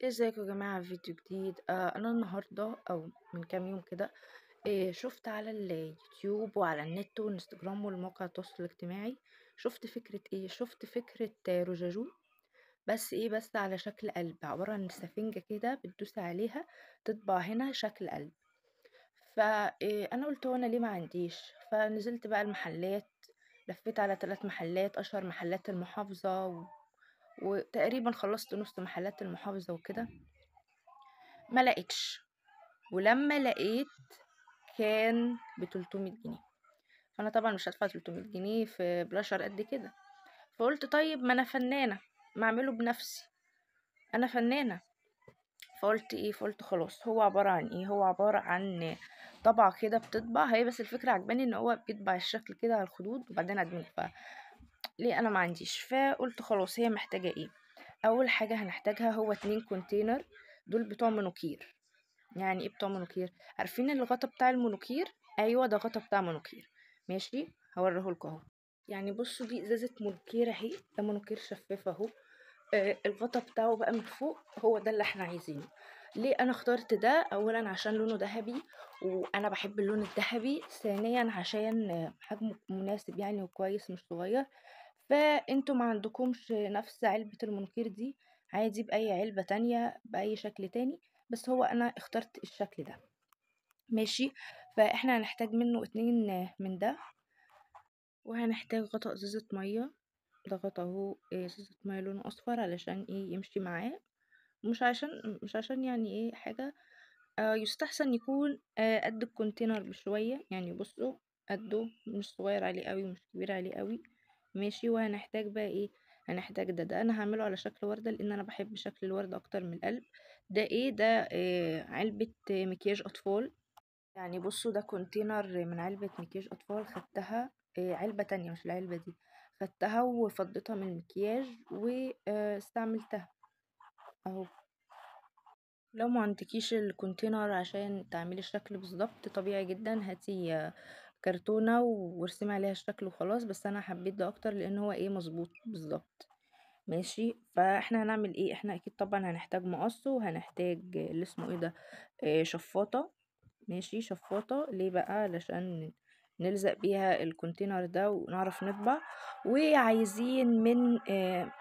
ازيكم يا جماعة؟ فيديو جديد. انا النهاردة او من كام يوم كده شفت على اليوتيوب وعلى النت والانستجرام والمواقع التواصل الاجتماعي. شفت فكرة رجاجو. بس على شكل قلب، عبارة عن سفنجة كده بتدوس عليها تطبع هنا شكل قلب. فانا قلت وانا ليه ما عنديش؟ فنزلت بقى المحلات، لفيت على 3 محلات اشهر محلات المحافظة وتقريبا خلصت نص محلات المحافظة وكده. ما لقيتش، ولما لقيت كان ب 300 جنيه. فانا طبعا مش هدفع 300 جنيه في بلاشر قد كده. فقلت طيب، ما انا فنانه، ما اعمله بنفسي، انا فنانه. فقلت خلاص، هو عباره عن ايه؟ هو عباره عن طبعه كده بتطبع هي، بس الفكره عجباني ان هو بيطبع الشكل كده على الخدود وبعدين ادمج. فليه انا ما عنديش؟ فقلت خلاص، هي محتاجه ايه؟ اول حاجه هنحتاجها هو 2 كونتينر، دول بتوع منوكير. يعني ايه بتوع منوكير؟ عارفين الغطا بتاع المنوكير؟ ايوه، ده غطا بتاع منوكير. ماشي، هوريهولكوا اهو. يعني بصوا، دي ازازه منوكير اهي، ده منوكير شفاف اهو. الغطا بتاعه بقى من فوق، هو ده اللي احنا عايزينه. ليه انا اخترت ده؟ اولا عشان لونه ذهبي وانا بحب اللون الذهبي، ثانيا عشان حجمه مناسب يعني وكويس مش صغير. فانتوا ما عندكمش نفس علبة المنوكير دي، عادي بأي علبة تانية بأي شكل تاني، بس هو انا اخترت الشكل ده. ماشي. فاحنا هنحتاج منه 2 من ده، وهنحتاج غطا ازازة مية. ده غطا اهو، ازازة مية لونه اصفر علشان ايه؟ يمشي معاه. مش عشان يعني ايه حاجة. يستحسن يكون قد الكونتينر بشوية، يعني بصوا، قده، مش صغير عليه قوي ومش كبير عليه قوي. ماشي. وهنحتاج بقى ايه؟ هنحتاج ده انا هعمله على شكل وردة لان انا بحب شكل الوردة اكتر من القلب. ده ايه ده؟ علبة مكياج اطفال. يعني بصوا، ده كونتينر من علبة مكياج أطفال، خدتها علبة تانية مش العلبة دي. خدتها وفضيتها من المكياج واستعملتها اهو. لو ما عندكيش الكونتينر عشان تعملي الشكل بالظبط، طبيعي جدا، هاتي كرتونة وارسمي عليها الشكل وخلاص. بس انا حبيت ده اكتر لان هو ايه؟ مظبوط بالظبط. ماشي. فاحنا هنعمل ايه؟ احنا اكيد طبعا هنحتاج مقص، وهنحتاج اللي اسمه ايه ده، شفاطة. ماشي، شفاطة. ليه بقى؟ علشان نلزق بيها الكونتينر ده ونعرف نطبع. وعايزين من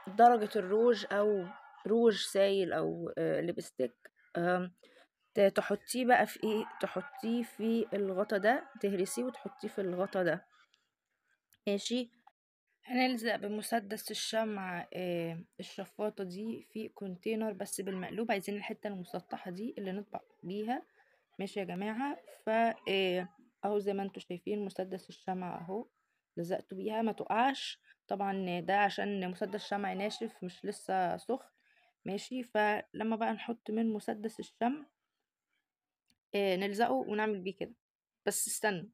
درجة الروج او روج سايل او لبستيك. آم، تحطيه بقى في ايه؟ تحطيه في الغطا ده، تهرسيه وتحطيه في الغطا ده. ماشي. هنلزق بمسدس الشمع الشفاطة دي في كونتينر بس بالمقلوب، عايزين الحتة المسطحة دي اللي نطبع بيها. ماشي يا جماعة. اهو زي ما انتوا شايفين مسدس الشمع اهو، لزقته بيها ما تقعش. طبعا ده عشان مسدس شمع ناشف مش لسه سخن. ماشي. فلما بقى نحط من مسدس الشمع نلزقه ونعمل بيه كده. بس استنى،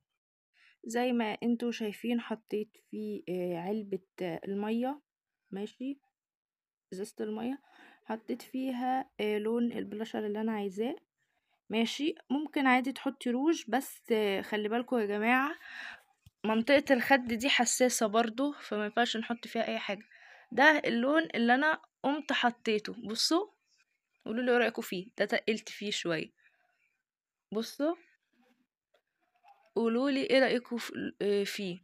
زي ما انتوا شايفين حطيت فيه علبة المية. ماشي، ازازة المية، حطيت فيها لون البلاشر اللي انا عايزاه. ماشي. ممكن عادي تحطي روج، بس خلي بالكم يا جماعة، منطقة الخد دي حساسة برضو، فما ينفعش نحط فيها اي حاجة. ده اللون اللي انا قمت حطيته. بصوا، قولوا لي ايه رأيكم فيه. ده تقلت فيه شوية. بصوا، قولوا لي ايه رأيكم فيه.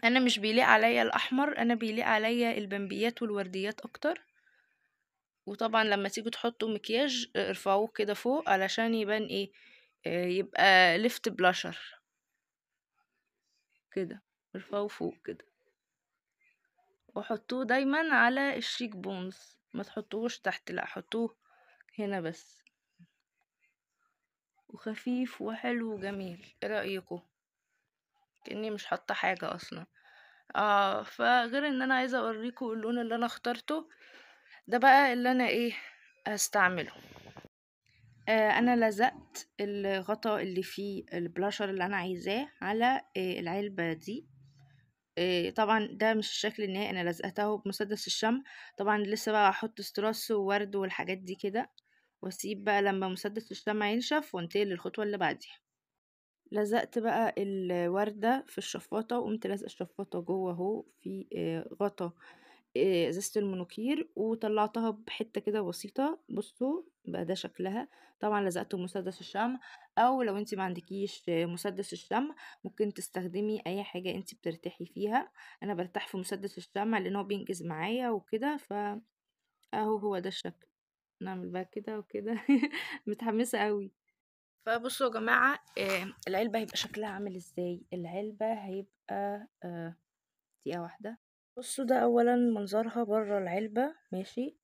انا مش بيليق عليا الاحمر، انا بيليق عليا البنبيات والورديات اكتر. وطبعا لما تيجوا تحطوا مكياج ارفعوه كده فوق علشان يبان ايه؟ يبقى ليفت بلاشر كده. ارفعوه فوق كده وحطوه دايما على الشيك بونز، ما تحطوهوش تحت، لا حطوه هنا بس. وخفيف وحلو وجميل. ايه رأيكم؟ كأني مش حاطه حاجة اصلا. فغير ان انا عايزه اوريكم اللون اللي انا اخترته، ده بقى اللي انا ايه هستعمله. انا لزقت الغطا اللي فيه البلاشر اللي انا عايزاه على العلبة دي. طبعا ده مش الشكل النهائي، انا لزقته بمسدس الشمع. طبعا لسه بقى احط استراس وورد والحاجات دي كده، واسيب بقى لما مسدس الشمع ينشف وانتقل للخطوة اللي بعديها. لزقت بقى الوردة في الشفاطة، وقمت لازقة الشفاطة جوه اهو في غطا ازازة المونوكير وطلعتها بحتة كده بسيطة. بصوا بقى ده شكلها. طبعا لزقته بمسدس الشمع، او لو انت ما عندكيش مسدس الشمع ممكن تستخدمي اي حاجة انت بترتاحي فيها. انا برتاح في مسدس الشمع لان هو بينجز معايا وكده. اهو هو ده الشكل. نعمل بقى كده وكده. متحمسة قوي. فبصوا يا جماعة، العلبة هيبقى شكلها عامل ازاي. العلبة هيبقى دقيقة واحدة. بصوا ده اولا منظرها بره العلبة، ماشي.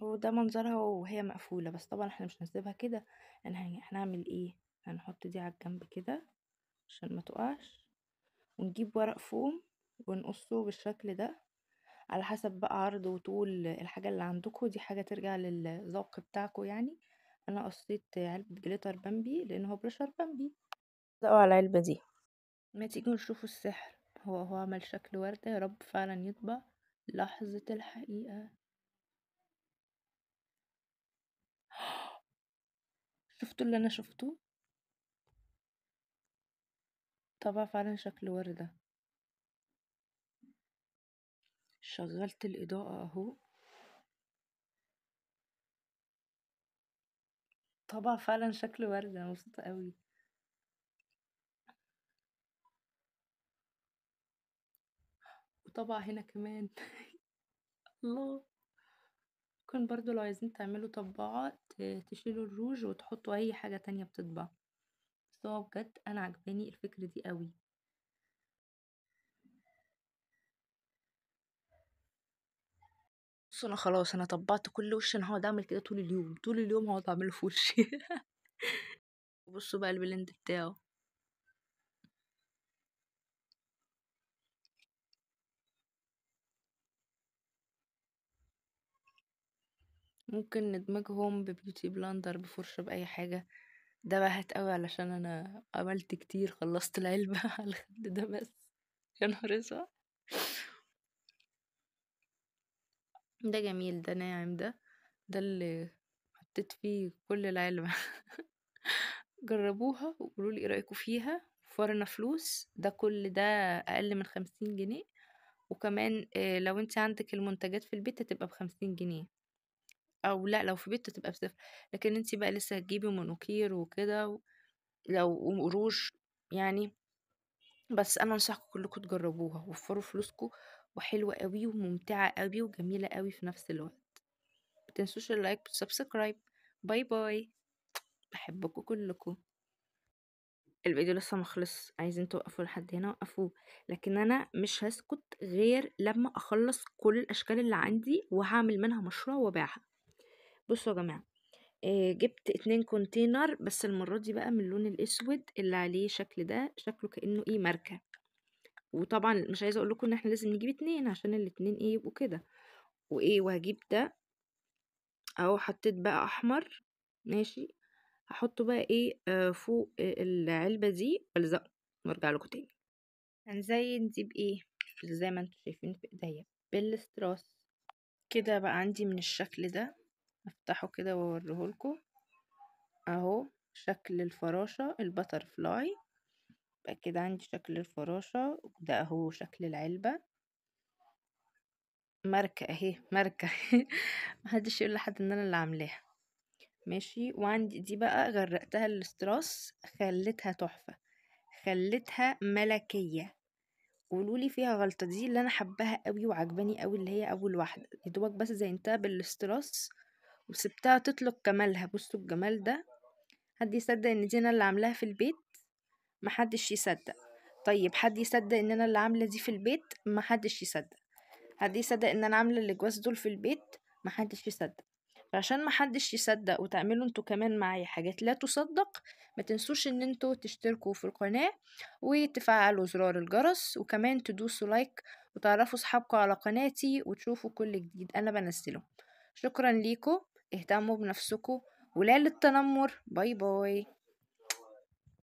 هو ده منظرها وهي مقفولة، بس طبعا احنا مش هنسيبها كده. احنا هنعمل ايه؟ هنحط دي على الجنب كده عشان ما تقعش، ونجيب ورق فوم ونقصه بالشكل ده على حسب بقى عرض وطول الحاجة اللي عندكم. دي حاجة ترجع للذوق بتاعكم يعني. انا قصيت علبة جليتر بامبي لان هو بريشر بامبي. دقوا على العلبة دي. ما تيجوا نشوفوا السحر. هو عمل شكل وردة، يا رب فعلا يطبع. لحظة الحقيقة. شفتوا اللي انا شفته؟ طبع فعلا شكل وردة. شغلت الإضاءة اهو. طبع فعلا شكل وردة. مبسوطة قوي. وطبع هنا كمان. الله. ممكن برضو لو عايزين تعملوا طباعة تشيلوا الروج وتحطوا اي حاجة تانية بتطبع. بس هو بجد انا عجباني الفكرة دي قوي. بصوا انا خلاص انا طبعت كل وش. انا هقعد اعمل كده طول اليوم، طول اليوم هقعد اعمله في وشي. بصوا بقى البلند بتاعه. ممكن ندمجهم ببيوتي بلاندر، بفرشة، بأي حاجة. ده بهت قوي علشان انا عملت كتير. خلصت العلبة على الخد ده بس. يا نهار اسود. ده جميل، ده ناعم، ده اللي حطيت فيه كل العلبة. جربوها وقولوا لي ايه رأيكم فيها. فرنا فلوس ده، كل ده اقل من 50 جنيه. وكمان لو انت عندك المنتجات في البيت هتبقى ب50 جنيه. او لا، لو في بيت هتبقى بصفر. لكن انت بقى لسه هتجيبي مونوكير وكده لو وروج يعني. بس انا انصحكم كلكم تجربوها، وفروا فلوسكم. وحلوة قوي وممتعة قوي وجميلة قوي في نفس الوقت. متنسوش اللايك والسبسكرايب. باي باي. بحبكم كلكم. الفيديو لسه مخلص. عايزين توقفوا لحد هنا وقفوه. لكن انا مش هسكت غير لما اخلص كل الاشكال اللي عندي وهعمل منها مشروع وابيعها. بصوا يا جماعة، جبت 2 كونتينر بس المرة دي بقى من اللون الاسود اللي عليه شكل ده. شكله كأنه ايه، ماركة. وطبعا مش عايزة اقول لكم ان احنا لازم نجيب 2 عشان الاتنين ايه يبقوا كده. وايه، وهجيب ده اهو. حطيت بقى احمر. ماشي. هحطه بقى ايه فوق العلبة دي والزقه. وارجع لكم تاني. هنزين دي بايه؟ زي ما انتم شايفين في ايديا، بالستراس. كده بقى عندي من الشكل ده. افتحه كده واوريهولكوا. اهو شكل الفراشة البتر فلاي. بقى كده عندي شكل الفراشة، وده اهو شكل العلبة. ماركة اهي، ماركة. محدش يقول لحد ان انا اللي عاملاها. ماشي. وعندي دي بقى غرقتها الاستراس، خليتها تحفة. خليتها ملكية. قولولي فيها غلطة. دي اللي انا حباها قوي وعجباني قوي، اللي هي اول واحدة يا دوبك بس زينتها بالاستراس وسبتها تطلق كمالها. بصوا الجمال ده. حد يصدق ان دي انا اللي عاملاها في البيت؟ محدش يصدق. طيب حد يصدق ان انا اللي عاملة دي في البيت؟ محدش يصدق. حد يصدق ان انا عاملة الاجواز دول في البيت؟ محدش يصدق. فعشان محدش يصدق وتعملوا انتوا كمان معايا حاجات لا تصدق، ما تنسوش ان انتوا تشتركوا في القناة وتفعلوا زرار الجرس، وكمان تدوسوا لايك وتعرفوا صحابكم على قناتي وتشوفوا كل جديد انا بنزله. شكرا ليكم. اهتموا بنفسكم ولا للتنمر. باي باي.